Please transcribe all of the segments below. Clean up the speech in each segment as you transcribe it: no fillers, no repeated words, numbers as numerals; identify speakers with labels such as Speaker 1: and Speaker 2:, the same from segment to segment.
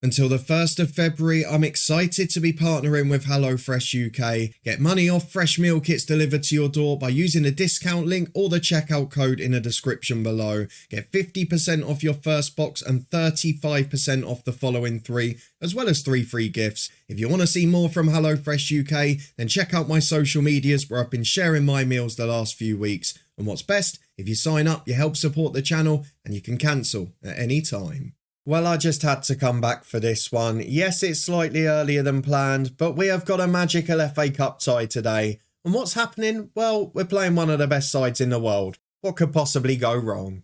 Speaker 1: Until the 1st of February, I'm excited to be partnering with HelloFresh UK. Get money off fresh meal kits delivered to your door by using the discount link or the checkout code in the description below. Get 50% off your first box and 35% off the following 3, as well as 3 free gifts. If you want to see more from HelloFresh UK, then check out my social medias where I've been sharing my meals the last few weeks. And what's best, if you sign up, you help support the channel and you can cancel at any time. Well, I just had to come back for this one. Yes, it's slightly earlier than planned, but we have got a magical FA Cup tie today. And what's happening? Well, we're playing one of the best sides in the world. What could possibly go wrong?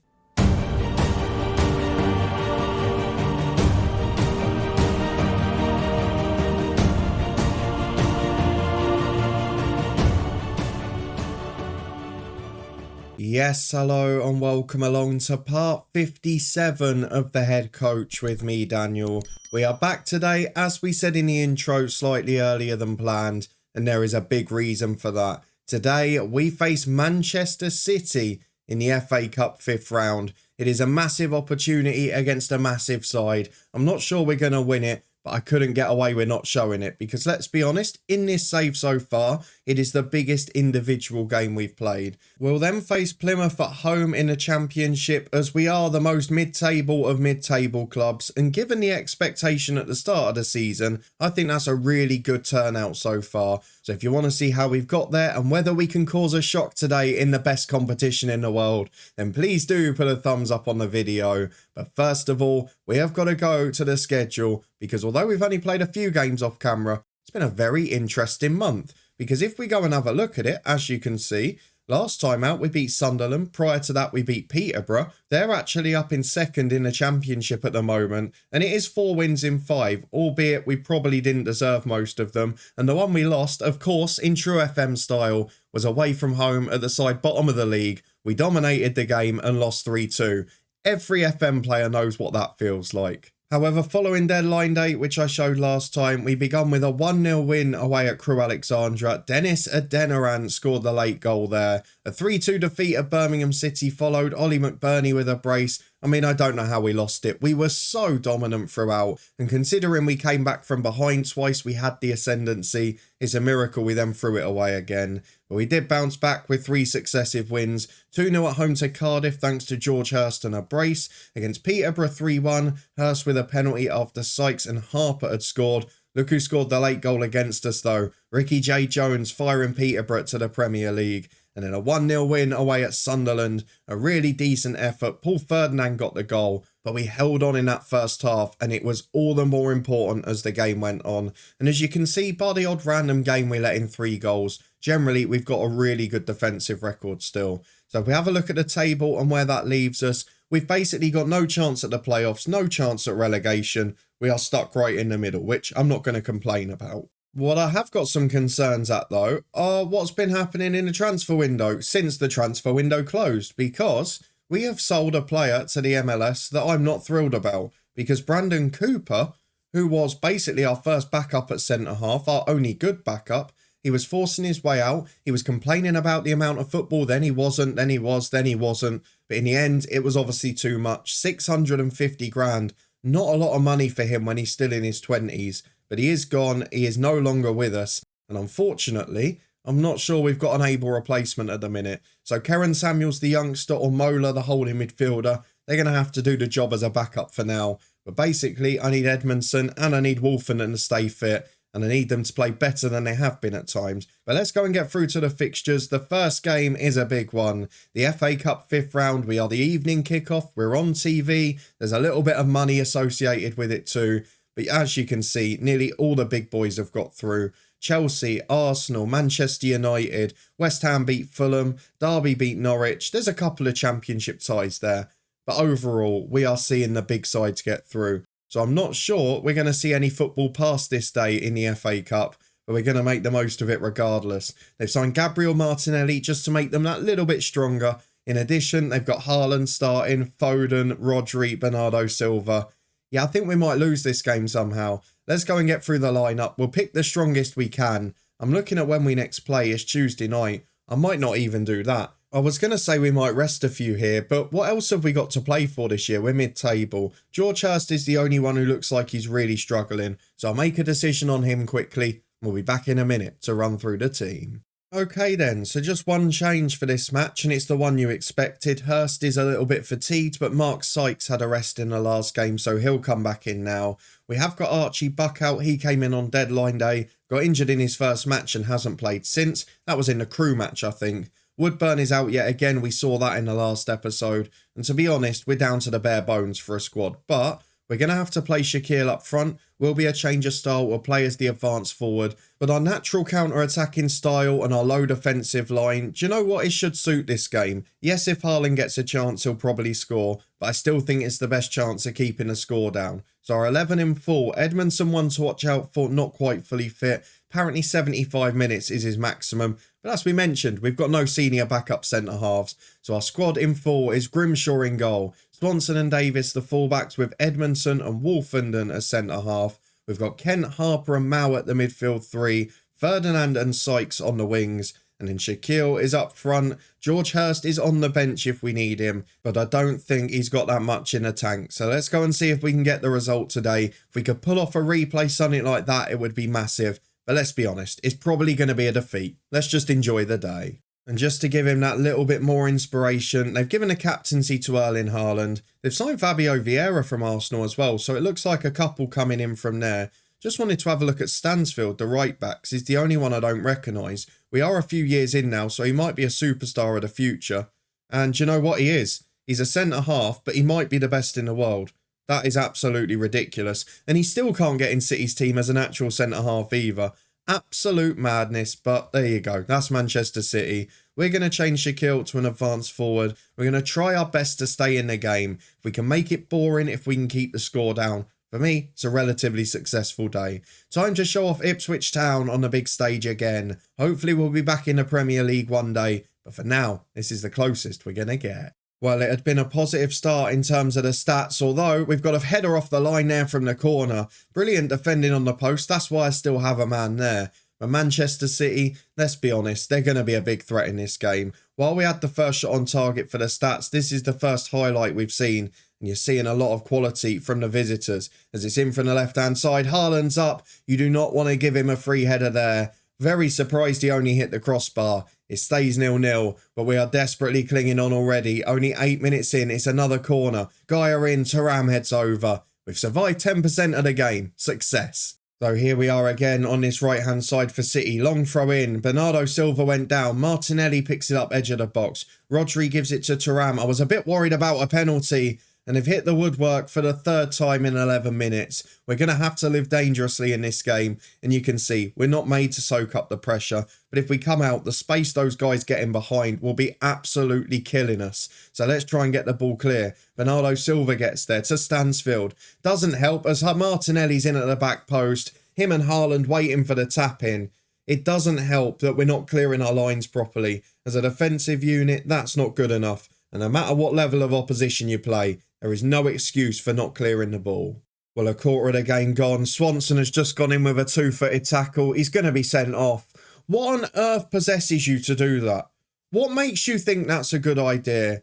Speaker 1: Yes, hello and welcome along to part 57 of the Head Coach with me, Daniel. We are back today, as we said in the intro, slightly earlier than planned, and there is a big reason for that. Today, we face Manchester City in the FA Cup 5th round. It is a massive opportunity against a massive side. I'm not sure we're going to win it, but I couldn't get away with not showing it because let's be honest, in this save so far, it is the biggest individual game we've played. We'll then face Plymouth at home in the Championship as we are the most mid-table of mid-table clubs, and given the expectation at the start of the season, I think that's a really good turnout so far. So if you want to see how we've got there and whether we can cause a shock today in the best competition in the world, then please do put a thumbs up on the video. But first of all, we have got to go to the schedule because although we've only played a few games off camera, it's been a very interesting month. Because if we go and have a look at it, as you can see, last time out we beat Sunderland, prior to that we beat Peterborough. They're actually up in second in the Championship at the moment, and it is 4 wins in 5, albeit we probably didn't deserve most of them. And the one we lost, of course, in true FM style, was away from home at the side bottom of the league. We dominated the game and lost 3-2. Every FM player knows what that feels like. However, following deadline day, which I showed last time, we begun with a 1-0 win away at Crewe Alexandra. Dennis Adeniran scored the late goal there. A 3-2 defeat at Birmingham City followed. Ollie McBurney with a brace. I mean, I don't know how we lost it. We were so dominant throughout, and considering we came back from behind twice, we had the ascendancy. It's a miracle we then threw it away again. But we did bounce back with 3 successive wins. 2-0 at home to Cardiff thanks to George Hurst and a brace. Against Peterborough 3-1, Hurst with a penalty after Sykes and Harper had scored. Look who scored the late goal against us though. Ricky J. Jones firing Peterborough to the Premier League. And then a 1-0 win away at Sunderland. A really decent effort. Paul Ferdinand got the goal, but we held on in that first half and it was all the more important as the game went on. And as you can see, bar the odd random game we let in 3 goals, generally we've got a really good defensive record still. So if we have a look at the table and where that leaves us, we've basically got no chance at the playoffs, no chance at relegation. We are stuck right in the middle, which I'm not going to complain about. What I have got some concerns at though are what's been happening in the transfer window since the transfer window closed, because we have sold a player to the MLS that I'm not thrilled about, because Brandon Cooper, who was basically our first backup at centre half, our only good backup, he was forcing his way out. He was complaining about the amount of football, then he wasn't, then he was, then he wasn't. But in the end, it was obviously too much. 650 grand, not a lot of money for him when he's still in his 20s. But he is gone, he is no longer with us, and unfortunately, I'm not sure we've got an able replacement at the minute. So Karen Samuels, the youngster, or Mola, the holding midfielder, they're going to have to do the job as a backup for now. But basically, I need Edmondson and I need Wolfenden to stay fit, and I need them to play better than they have been at times. But let's go and get through to the fixtures. The first game is a big one. The FA Cup 5th round, we are the evening kickoff, we're on TV, there's a little bit of money associated with it too. But as you can see, nearly all the big boys have got through. Chelsea, Arsenal, Manchester United, West Ham beat Fulham, Derby beat Norwich. There's a couple of championship ties there. But overall, we are seeing the big sides get through. So I'm not sure we're going to see any football past this day in the FA Cup, but we're going to make the most of it regardless. They've signed Gabriel Martinelli just to make them that little bit stronger. In addition, they've got Haaland starting, Foden, Rodri, Bernardo Silva. Yeah, I think we might lose this game somehow. Let's go and get through the lineup. We'll pick the strongest we can. I'm looking at when we next play. It's Tuesday night. I might not even do that. I was going to say we might rest a few here, but what else have we got to play for this year? We're mid-table. George Hurst is the only one who looks like he's really struggling, so I'll make a decision on him quickly. We'll be back in a minute to run through the team. Okay then, so just one change for this match, and it's the one you expected. Hurst is a little bit fatigued, but Mark Sykes had a rest in the last game, so he'll come back in now. We have got Archie Buck out. He came in on deadline day, got injured in his first match and hasn't played since. That was in the crew match, I think. Woodburn is out yet again. We saw that in the last episode. And to be honest, we're down to the bare bones for a squad. But we're going to have to play Shaquille up front. Will be a change of style. We'll play as the advanced forward. But our natural counter-attacking style and our low defensive line, do you know what? It should suit this game. Yes, if Haaland gets a chance, he'll probably score. But I still think it's the best chance of keeping the score down. So our 11 in full. Edmondson one to watch out for, not quite fully fit. Apparently 75 minutes is his maximum. But as we mentioned, we've got no senior backup centre-halves. So our squad in full is Grimshaw in goal. Swanson and Davis the fullbacks, with Edmondson and Wolfenden as centre-half. We've got Kent, Harper and Mao at the midfield three. Ferdinand and Sykes on the wings. And then Shaquille is up front. George Hurst is on the bench if we need him. But I don't think he's got that much in the tank. So let's go and see if we can get the result today. If we could pull off a replay, something like that, it would be massive. But let's be honest, it's probably going to be a defeat. Let's just enjoy the day. And just to give him that little bit more inspiration, they've given a captaincy to Erling Haaland. They've signed Fabio Vieira from Arsenal as well, so it looks like a couple coming in from there. Just wanted to have a look at Stansfield, the right backs. He's the only one I don't recognise. We are a few years in now, so he might be a superstar of the future. And you know what he is? He's a centre-half, but he might be the best in the world. That is absolutely ridiculous. And he still can't get in City's team as an actual centre-half either. Absolute madness, but there you go. That's Manchester City. We're going to change Shaquille to an advanced forward. We're going to try our best to stay in the game. If we can make it boring, if we can keep the score down. For me, it's a relatively successful day. Time to show off Ipswich Town on the big stage again. Hopefully we'll be back in the Premier League one day. But for now, this is the closest we're going to get. Well, it had been a positive start in terms of the stats, although we've got a header off the line there from the corner. Brilliant defending on the post, that's why I still have a man there. But Manchester City, let's be honest, they're going to be a big threat in this game. While we had the first shot on target for the stats, this is the first highlight we've seen. And you're seeing a lot of quality from the visitors. As it's in from the left-hand side, Haaland's up. You do not want to give him a free header there. Very surprised he only hit the crossbar. It stays 0-0, but we are desperately clinging on already. Only 8 minutes in, it's another corner. Gaia in, Thuram heads over. We've survived 10% of the game. Success. So here we are again on this right-hand side for City. Long throw in. Bernardo Silva went down. Martinelli picks it up edge of the box. Rodri gives it to Thuram. I was a bit worried about a penalty. And they've hit the woodwork for the third time in 11 minutes. We're going to have to live dangerously in this game. And you can see, we're not made to soak up the pressure. But if we come out, the space those guys get in behind will be absolutely killing us. So let's try and get the ball clear. Bernardo Silva gets there to Stansfield. Doesn't help as Martinelli's in at the back post. Him and Haaland waiting for the tap in. It doesn't help that we're not clearing our lines properly. As a defensive unit, that's not good enough. And no matter what level of opposition you play, there is no excuse for not clearing the ball. Well, a quarter of the game gone. Swanson has just gone in with a two-footed tackle. He's going to be sent off. What on earth possesses you to do that? What makes you think that's a good idea?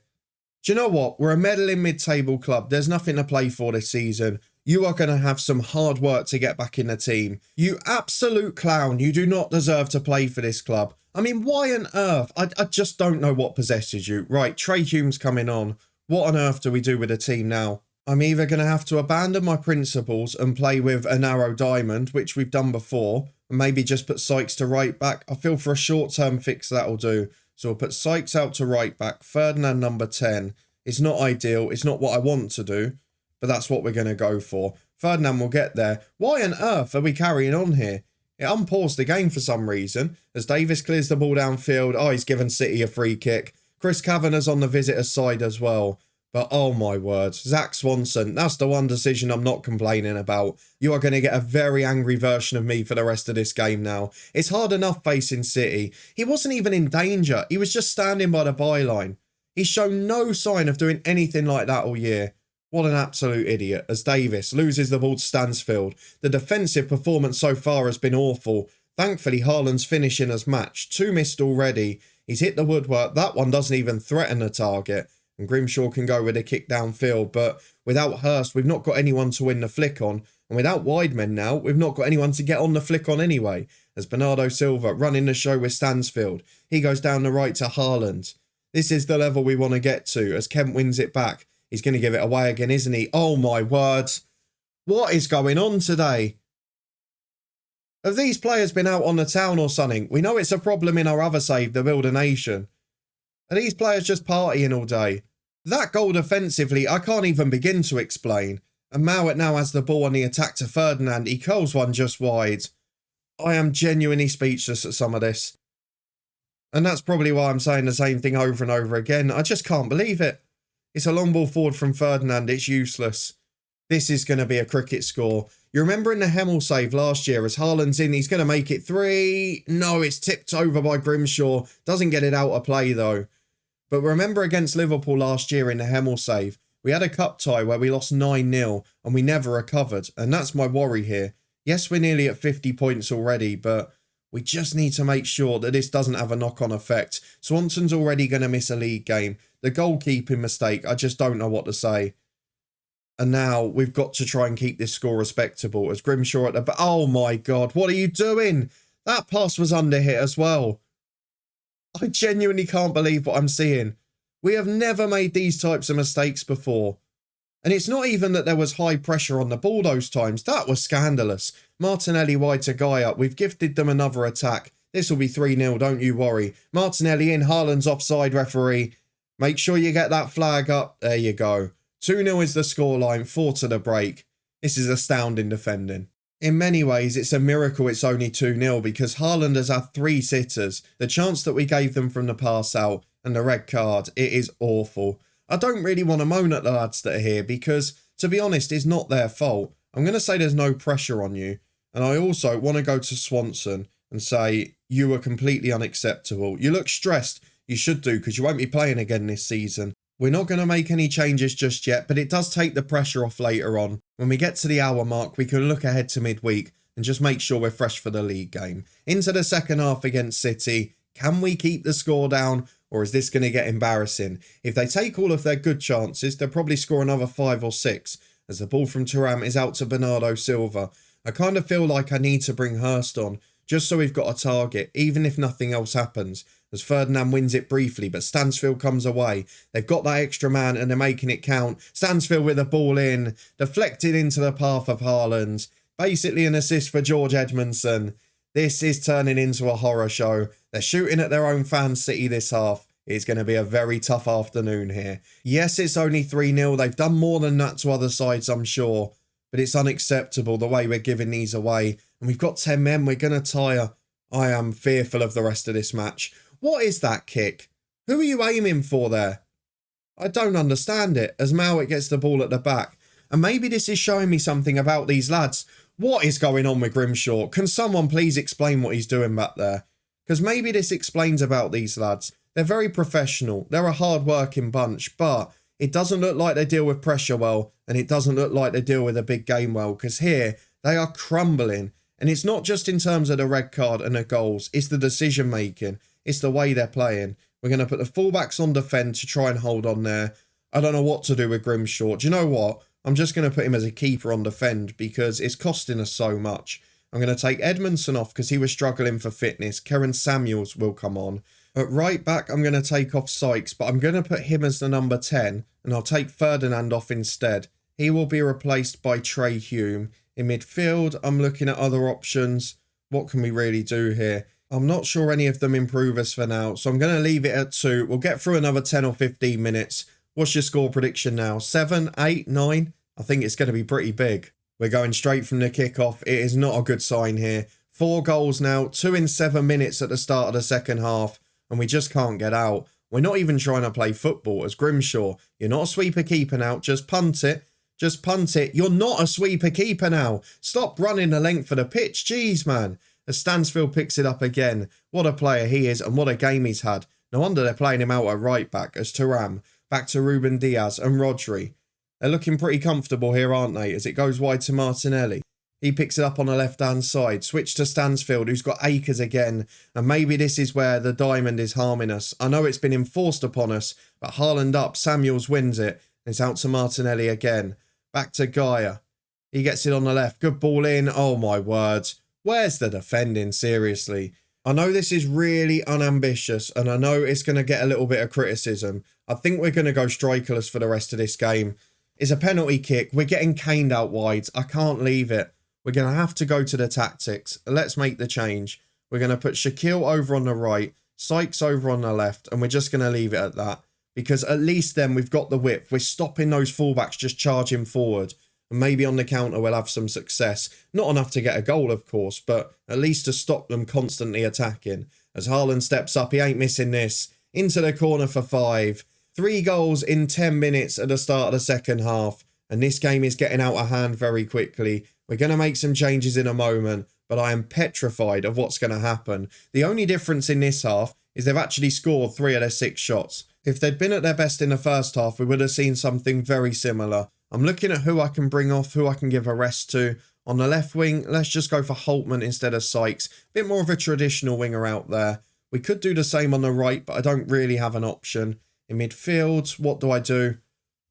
Speaker 1: Do you know what? We're a meddling mid-table club. There's nothing to play for this season. You are going to have some hard work to get back in the team. You absolute clown. You do not deserve to play for this club. I mean, why on earth? I just don't know what possesses you. Right, Trey Hume's coming on. What on earth do we do with the team now? I'm either going to have to abandon my principles and play with a narrow diamond, which we've done before, and maybe just put Sykes to right back. I feel for a short-term fix that'll do. So we'll put Sykes out to right back, Ferdinand number 10. It's not ideal. It's not what I want to do, but that's what we're going to go for. Ferdinand will get there. Why on earth are we carrying on here? It unpaused the game for some reason, as Davis clears the ball downfield. Oh, he's given City a free kick. Chris Kavanagh's on the visitor's side as well. But oh my word, Zach Swanson, that's the one decision I'm not complaining about. You are going to get a very angry version of me for the rest of this game now. It's hard enough facing City. He wasn't even in danger. He was just standing by the byline. He's shown no sign of doing anything like that all year. What an absolute idiot, as Davis loses the ball to Stansfield. The defensive performance so far has been awful. Thankfully, Haaland's finishing has matched. 2 missed already. He's hit the woodwork. That one doesn't even threaten the target. And Grimshaw can go with a kick downfield. But without Hurst, we've not got anyone to win the flick on. And without Wideman now, we've not got anyone to get on the flick on anyway. As Bernardo Silva running the show with Stansfield. He goes down the right to Haaland. This is the level we want to get to as Kent wins it back. He's going to give it away again, isn't he? Oh my word. What is going on today? Have these players been out on the town or something? We know it's a problem in our other save, the Builder Nation. Are these players just partying all day? That goal defensively, I can't even begin to explain. And Mowat now has the ball on the attack to Ferdinand. He curls one just wide. I am genuinely speechless at some of this. And that's probably why I'm saying the same thing over and over again. I just can't believe it. It's a long ball forward from Ferdinand. It's useless. This is going to be a cricket score. You remember in the Hemel save last year as Haaland's in, he's going to make it 3. No, it's tipped over by Grimshaw. Doesn't get it out of play though. But remember against Liverpool last year in the Hemel save, we had a cup tie where we lost 9-0 and we never recovered. And that's my worry here. Yes, we're nearly at 50 points already, but we just need to make sure that this doesn't have a knock-on effect. Swanson's already going to miss a league game. The goalkeeping mistake, I just don't know what to say. And now we've got to try and keep this score respectable as Grimshaw at the... Oh my God, what are you doing? That pass was under hit as well. I genuinely can't believe what I'm seeing. We have never made these types of mistakes before. And it's not even that there was high pressure on the ball those times. That was scandalous. Martinelli wide to Guy up. We've gifted them another attack. This will be 3-0, don't you worry. Martinelli in, Haaland's offside, referee. Make sure you get that flag up. There you go. 2-0 is the scoreline, 4 to the break. This is astounding defending. In many ways, it's a miracle it's only 2-0 because Haaland has had 3 sitters. The chance that we gave them from the pass out and the red card, it is awful. I don't really want to moan at the lads that are here because, to be honest, it's not their fault. I'm going to say there's no pressure on you. And I also want to go to Swanson and say, you were completely unacceptable. You look stressed. You should do because you won't be playing again this season. We're not going to make any changes just yet, but it does take the pressure off later on. When we get to the hour mark, we can look ahead to midweek and just make sure we're fresh for the league game. Into the second half against City, can we keep the score down or is this going to get embarrassing? If they take all of their good chances, they'll probably score another 5 or 6 as the ball from Thuram is out to Bernardo Silva. I kind of feel like I need to bring Hurst on just so we've got a target, even if nothing else happens. As Ferdinand wins it briefly, but Stansfield comes away. They've got that extra man and they're making it count. Stansfield with the ball in, deflected into the path of Haaland. Basically an assist for George Edmondson. This is turning into a horror show. They're shooting at their own fan City this half. It's going to be a very tough afternoon here. Yes, it's only 3-0. They've done more than that to other sides, I'm sure. But it's unacceptable the way we're giving these away. And we've got 10 men. We're going to tire. I am fearful of the rest of this match. What is that kick? Who are you aiming for there? I don't understand it as Mowat gets the ball at the back. And maybe this is showing me something about these lads. What is going on with Grimshaw? Can someone please explain what he's doing back there? Because maybe this explains about these lads. They're very professional. They're a hard-working bunch. But it doesn't look like they deal with pressure well. And it doesn't look like they deal with a big game well. Because here, they are crumbling. And it's not just in terms of the red card and the goals. It's the decision-making. It's the way they're playing. We're going to put the fullbacks on defend to try and hold on there. I don't know what to do with Grimshaw. Do you know what? I'm just going to put him as a keeper on defend because it's costing us so much. I'm going to take Edmondson off because he was struggling for fitness. Karen Samuels will come on. At right back, I'm going to take off Sykes, but I'm going to put him as the number 10 and I'll take Ferdinand off instead. He will be replaced by Trey Hume. In midfield, I'm looking at other options. What can we really do here? I'm not sure any of them improve us for now, so I'm going to leave it at 2. We'll get through another 10 or 15 minutes. What's your score prediction now? 7, 8, 9? I think it's going to be pretty big. We're going straight from the kickoff. It is not a good sign here. 4 goals now, 2 in 7 minutes at the start of the second half, and we just can't get out. We're not even trying to play football as Grimshaw. You're not a sweeper keeper now. Just punt it. Just punt it. You're not a sweeper keeper now. Stop running the length of the pitch. Jeez, man. As Stansfield picks it up again. What a player he is and what a game he's had. No wonder they're playing him out at right back as Thuram. Back to Ruben Diaz and Rodri. They're looking pretty comfortable here, aren't they? As it goes wide to Martinelli. He picks it up on the left-hand side. Switch to Stansfield, who's got Akers again. And maybe this is where the diamond is harming us. I know it's been enforced upon us, but Haaland up, Samuels wins it. It's out to Martinelli again. Back to Gaia. He gets it on the left. Good ball in. Oh, my word. Where's the defending, seriously? I know this is really unambitious, and I know it's going to get a little bit of criticism. I think we're going to go strikerless for the rest of this game. It's a penalty kick. We're getting caned out wide. I can't leave it. We're going to have to go to the tactics. Let's make the change. We're going to put Shaquille over on the right, Sykes over on the left, and we're just going to leave it at that. Because at least then we've got the width. We're stopping those fullbacks just charging forward. And maybe on the counter we'll have some success. Not enough to get a goal, of course, but at least to stop them constantly attacking. As Haaland steps up, he ain't missing this. Into the corner for 5. 3 goals in 10 minutes at the start of the second half. And this game is getting out of hand very quickly. We're going to make some changes in a moment, but I am petrified of what's going to happen. The only difference in this half is they've actually scored 3 of their 6 shots. If they'd been at their best in the first half, we would have seen something very similar. I'm looking at who I can bring off, who I can give a rest to. On the left wing, let's just go for Holtman instead of Sykes. Bit more of a traditional winger out there. We could do the same on the right, but I don't really have an option. In midfield, what do I do?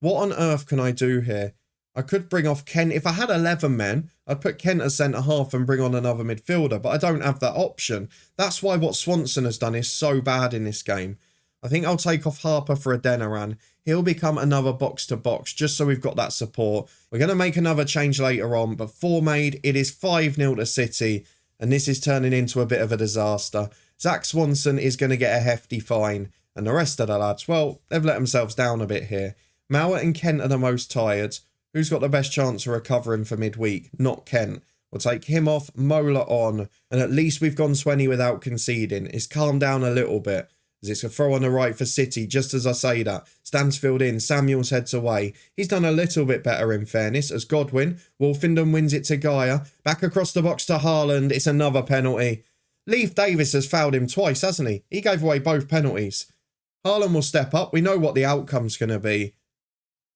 Speaker 1: What on earth can I do here? I could bring off Kent. If I had 11 men, I'd put Kent as centre-half and bring on another midfielder, but I don't have that option. That's why what Swanson has done is so bad in this game. I think I'll take off Harper for Adeniran. He'll become another box-to-box, just so we've got that support. We're going to make another change later on, but foremade, it is 5-0 to City, and this is turning into a bit of a disaster. Zach Swanson is going to get a hefty fine, and the rest of the lads, well, they've let themselves down a bit here. Mowat and Kent are the most tired. Who's got the best chance of recovering for midweek? Not Kent. We'll take him off, Mola on, and at least we've gone 20 without conceding. It's calmed down a little bit. As it's a throw on the right for City, just as I say that. Stansfield in, Samuels heads away. He's done a little bit better in fairness, as Godwin. Wolfenden wins it to Gaia. Back across the box to Haaland. It's another penalty. Leif Davis has fouled him twice, hasn't he? He gave away both penalties. Haaland will step up. We know what the outcome's going to be.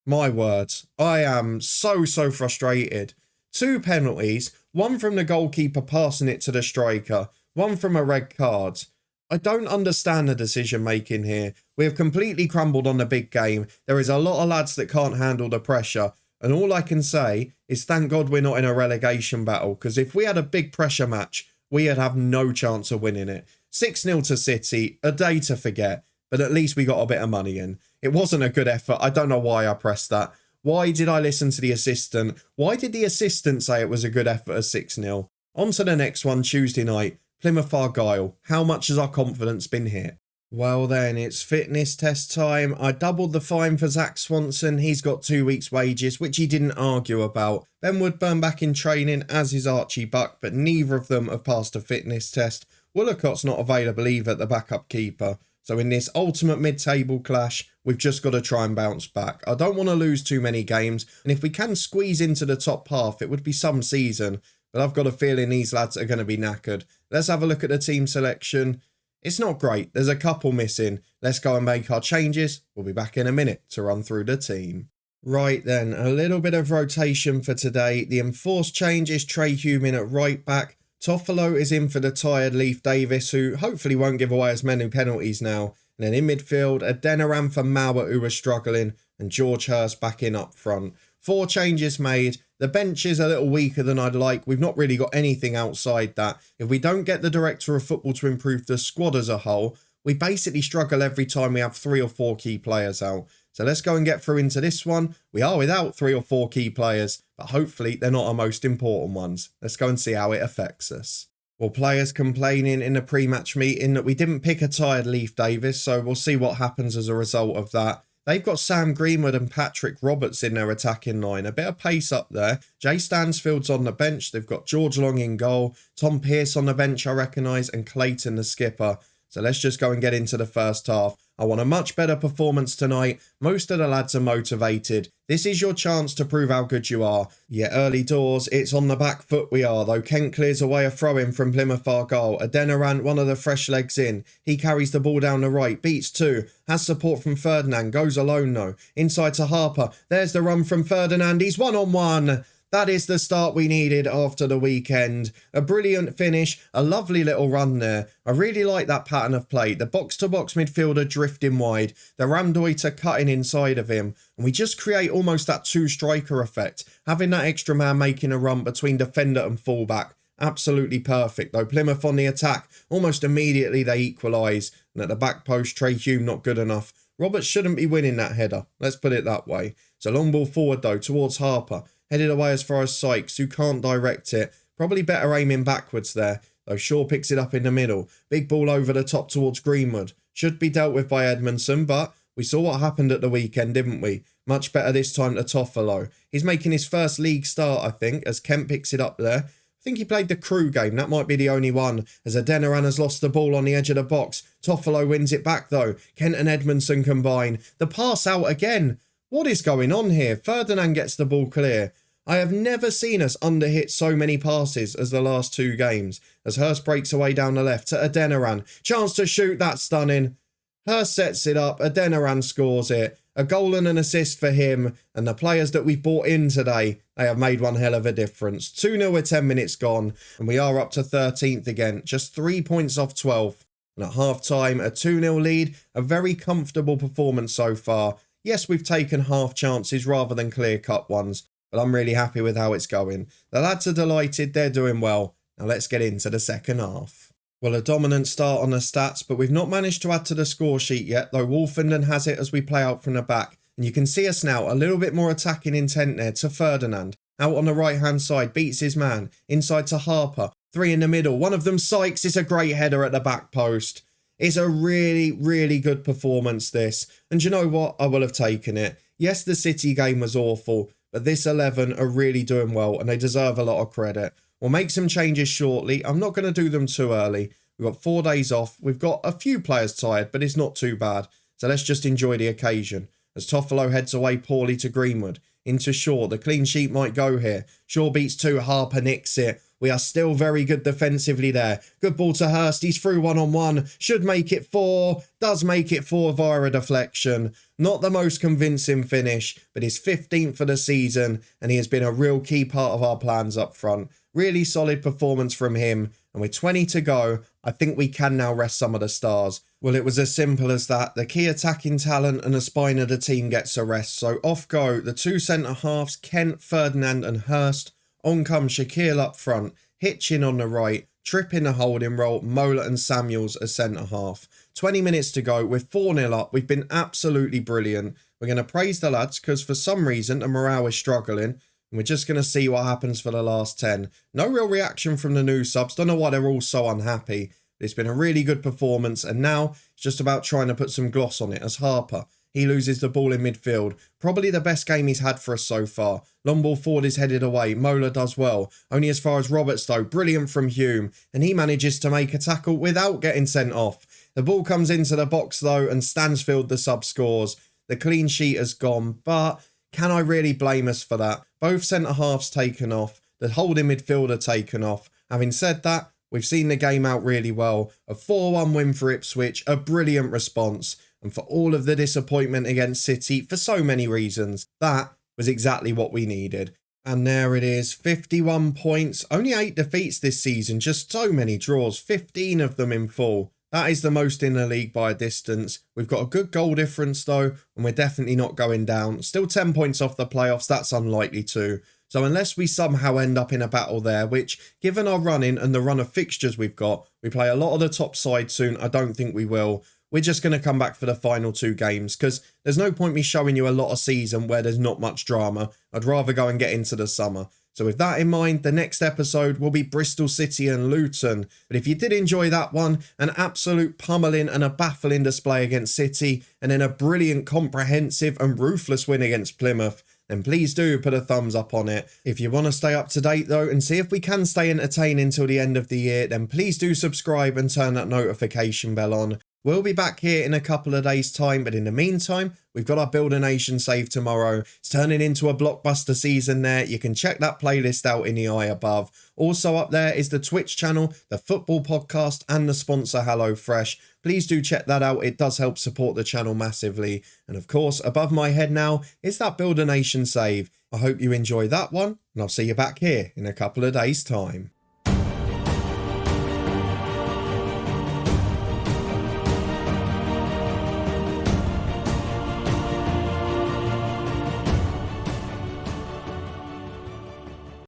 Speaker 1: My words, I am so frustrated. 2 penalties, one from the goalkeeper passing it to the striker, one from a red card. I don't understand the decision making here. We have completely crumbled on the big game. There is a lot of lads that can't handle the pressure. And all I can say is thank God we're not in a relegation battle. Because if we had a big pressure match, we'd have no chance of winning it. 6-0 to City, a day to forget. But at least we got a bit of money in. It wasn't a good effort. I don't know why I pressed that. Why did I listen to the assistant? Why did the assistant say it was a good effort at 6-0? On to the next one, Tuesday night. Plymouth Argyle. How much has our confidence been hit? Well then, it's fitness test time. I doubled the fine for Zach Swanson. He's got 2 weeks' wages, which he didn't argue about. Ben Woodburn back in training, as is Archie Buck, but neither of them have passed a fitness test. Willocott's not available either, the backup keeper. So in this ultimate mid-table clash, we've just got to try and bounce back. I don't want to lose too many games, and if we can squeeze into the top half, it would be some season. But I've got a feeling these lads are going to be knackered. Let's have a look at the team selection. It's not great. There's a couple missing. Let's go and make our changes. We'll be back in a minute to run through the team. Right then, a little bbit of rotation for today. The enforced change is Trey Human at right back. Toffolo is in for the tired Leif Davis, who hopefully won't give away as many penalties now. And then in midfield, Adeniran for Mowat, who was struggling, and George Hurst back in up front. 4 changes made. The bench is a little weaker than I'd like. We've not really got anything outside that. If we don't get the director of football to improve the squad as a whole, we basically struggle every time we have 3 or 4 key players out. So let's go and get through into this one. We are without 3 or 4 key players, but hopefully they're not our most important ones. Let's go and see how it affects us. Well, players complaining in the pre-match meeting that we didn't pick a tired Leif Davis, so we'll see what happens as a result of that. They've got Sam Greenwood and Patrick Roberts in their attacking line. A bit of pace up there. Jay Stansfield's on the bench. They've got George Long in goal. Tom Pearce on the bench, I recognise, and Clayton the skipper. So let's just go and get into the first half. I want a much better performance tonight. Most of the lads are motivated. This is your chance to prove how good you are. Yeah, early doors, it's on the back foot we are, though. Kent clears away a throw-in from Plymouth Argyle. Adeniran, one of the fresh legs in. He carries the ball down the right, beats 2. Has support from Ferdinand, goes alone though. Inside to Harper. There's the run from Ferdinand. He's 1-on-1. that is the start we needed after the weekend. A brilliant finish, a lovely little run there. I really like that pattern of play. The box-to-box midfielder drifting wide, the Ramdoiter cutting inside of him, and we just create almost that two-striker effect, having that extra man making a run between defender and fullback. Absolutely perfect though. Plymouth on the attack, almost immediately they equalise, and at the back post, Trey Hume not good enough. Roberts shouldn't be winning that header, let's put it that way. It's a long ball forward though, towards Harper, headed away as far as Sykes, who can't direct it. Probably better aiming backwards there, though Shaw picks it up in the middle. Big ball over the top towards Greenwood. Should be dealt with by Edmondson, but we saw what happened at the weekend, didn't we? Much better this time to Toffolo. He's making his first league start, I think, as Kent picks it up there. I think he played the Crew game, that might be the only one, as Adeniran has lost the ball on the edge of the box. Toffolo wins it back though. Kent and Edmondson combine. The pass out again. What is going on here? Ferdinand gets the ball clear. I have never seen us underhit so many passes as the last two games, as Hurst breaks away down the left to Adeniran. Chance to shoot, that's stunning. Hurst sets it up, Adeniran scores it. A goal and an assist for him, and the players that we've brought in today, they have made one hell of a difference. 2-0 with 10 minutes gone, and we are up to 13th again, just 3 points off 12th. And at half-time, a 2-0 lead, a very comfortable performance so far. Yes, we've taken half chances rather than clear-cut ones, but I'm really happy with how it's going. The lads are delighted, they're doing well. Now let's get into the second half. Well, a dominant start on the stats, but we've not managed to add to the score sheet yet, though Wolfenden has it as we play out from the back. And you can see us now, a little bit more attacking intent there to Ferdinand. Out on the right-hand side, beats his man. Inside to Harper. 3 in the middle. One of them, Sykes. It's a great header at the back post. It's a really, really good performance, this. And you know what? I will have taken it. Yes, the City game was awful, but this 11 are really doing well, and they deserve a lot of credit. We'll make some changes shortly. I'm not going to do them too early. We've got 4 days off. We've got a few players tired, but it's not too bad. So let's just enjoy the occasion. As Toffolo heads away poorly to Greenwood. Into Shaw. The clean sheet might go here. Shaw beats 2. Harper nicks it. We are still very good defensively there. Good ball to Hurst. He's through 1-on-1. Should make it 4. Does make it 4 via a deflection. Not the most convincing finish, but his 15th for the season, and he has been a real key part of our plans up front. Really solid performance from him, and with 20 to go, I think we can now rest some of the stars. Well, it was as simple as that. The key attacking talent and the spine of the team gets a rest, so off go the 2 centre-halves, Kent, Ferdinand and Hurst. On comes Shaquille up front, Hitchin on the right, Tripp in the holding role, Mola and Samuels as centre-half. 20 minutes to go, we're 4-0 up, we've been absolutely brilliant. We're going to praise the lads because for some reason the morale is struggling. And we're just going to see what happens for the last 10. No real reaction from the new subs. Don't know why they're all so unhappy. It's been a really good performance. And now it's just about trying to put some gloss on it as Harper. He loses the ball in midfield. Probably the best game he's had for us so far. Long ball forward is headed away. Mola does well. Only as far as Roberts though. Brilliant from Hume. And he manages to make a tackle without getting sent off. The ball comes into the box though and Stansfield the sub scores. The clean sheet has gone. But can I really blame us for that? Both centre-halves taken off. The holding midfielder taken off. Having said that, we've seen the game out really well. A 4-1 win for Ipswich. A brilliant response. And for all of the disappointment against City, for so many reasons, that was exactly what we needed. And there it is. 51 points. Only 8 defeats this season. Just so many draws. 15 of them in full. That is the most in the league by a distance. We've got a good goal difference though, and we're definitely not going down. Still 10 points off the playoffs, that's unlikely to. So unless we somehow end up in a battle there, which, given our running and the run of fixtures we've got, we play a lot of the top side soon, I don't think we will. We're just going to come back for the final 2 games, because there's no point me showing you a lot of season where there's not much drama. I'd rather go and get into the summer. So with that in mind, the next episode will be Bristol City and Luton. But if you did enjoy that one, an absolute pummeling and a baffling display against City, and then a brilliant, comprehensive and ruthless win against Plymouth, then please do put a thumbs up on it. If you want to stay up to date though, and see if we can stay entertaining till the end of the year, then please do subscribe and turn that notification bell on. We'll be back here in a couple of days' time, but in the meantime, We've got our Build a Nation save tomorrow. It's turning into a blockbuster season there. You can check that playlist out in the eye above. Also up there is the Twitch channel, the football podcast, and the sponsor HelloFresh. Please do check that out. It does help support the channel massively. And of course, above my head now is that Build a Nation save. I hope you enjoy that one, and I'll see you back here in a couple of days' time.